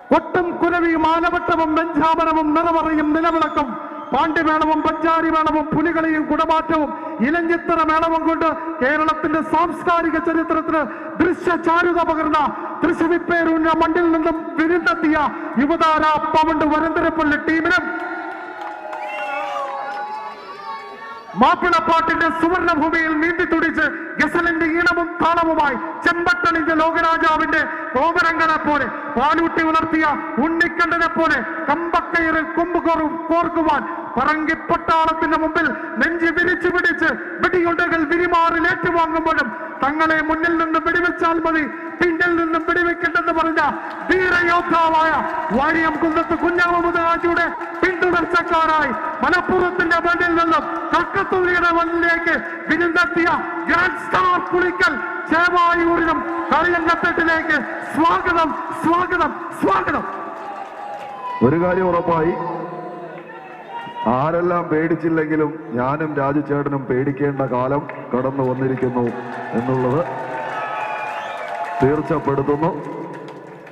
കൊട്ടും കുരവിയും ആലവട്ടവും വെഞ്ചാമരവും നിറവറയും നിലവിളക്കും പാണ്ഡ്യമേളവും പഞ്ചാരി മേളവും പുലികളിയും കുടമാറ്റവും ഇലഞ്ഞിത്തറ മേളവും കൊണ്ട് കേരളത്തിന്റെ സാംസ്കാരിക ചരിത്രത്തിന് ദൃശ്യചാരുത പകർന്ന തൃശ്ശിവിപ്പേരൂരിന്റെ മണ്ണിൽ നിന്നും വിരുന്നെത്തിയ യുവതാര പവണ്ട് വരന്തരപ്പള്ളി ടീമിനും മാപ്പിളപ്പാട്ടിന്റെ സുവർണഭൂമിയിൽ നീന്തി തുടിച്ച് ഗസലിന്റെ ഈണവും താളവുമായി ചെമ്പട്ടണിന്റെ ലോകരാജാവിന്റെ കോമരംഗനെ പോലെ പാലൂട്ടി ഉണർത്തിയ ഉണ്ണിക്കണ്ണനെ പോലെ കമ്പക്കയറിൽ കൊമ്പ് കോർക്കുവാൻ പറങ്കിപ്പട്ടാളത്തിന്റെ മുമ്പിൽ നെഞ്ചി വിരിച്ചു പിടിച്ച് വെടിയുണ്ടകൾ വിരിമാറിൽ ഏറ്റുവാങ്ങുമ്പോഴും തങ്ങളെ മുന്നിൽ നിന്ന് വെടിവെച്ചാൽ മതി പിന്നിൽ നിന്നും വെടിവെക്കണ്ടെന്ന് പറഞ്ഞ ധീരയോദ്ധാവായ വാര്യം കുന്നത്ത് കുഞ്ഞാമമുദാജിയുടെ പിന്തുടർച്ചക്കാരായി മലപ്പുറത്തിന്റെ മണ്ണിൽ നിന്നും കക്കത്തൂരിയുടെ മണ്ണിലേക്ക് വിരുന്നെത്തിയ ഗ്രാൻഡ് സ്റ്റാർ പുളിക്കൽ ചേവായൂരിനും കളിയങ്കത്തെട്ടിലേക്ക് സ്വാഗതം സ്വാഗതം സ്വാഗതം. ഒരു കാര്യം ഉറപ്പായി, ആരെല്ലാം പേടിച്ചില്ലെങ്കിലും ഞാനും രാജു ചേട്ടനും പേടിക്കേണ്ട കാലം കടന്നു വന്നിരിക്കുന്നു എന്നുള്ളത് തീർച്ചപ്പെടുത്തുന്നു.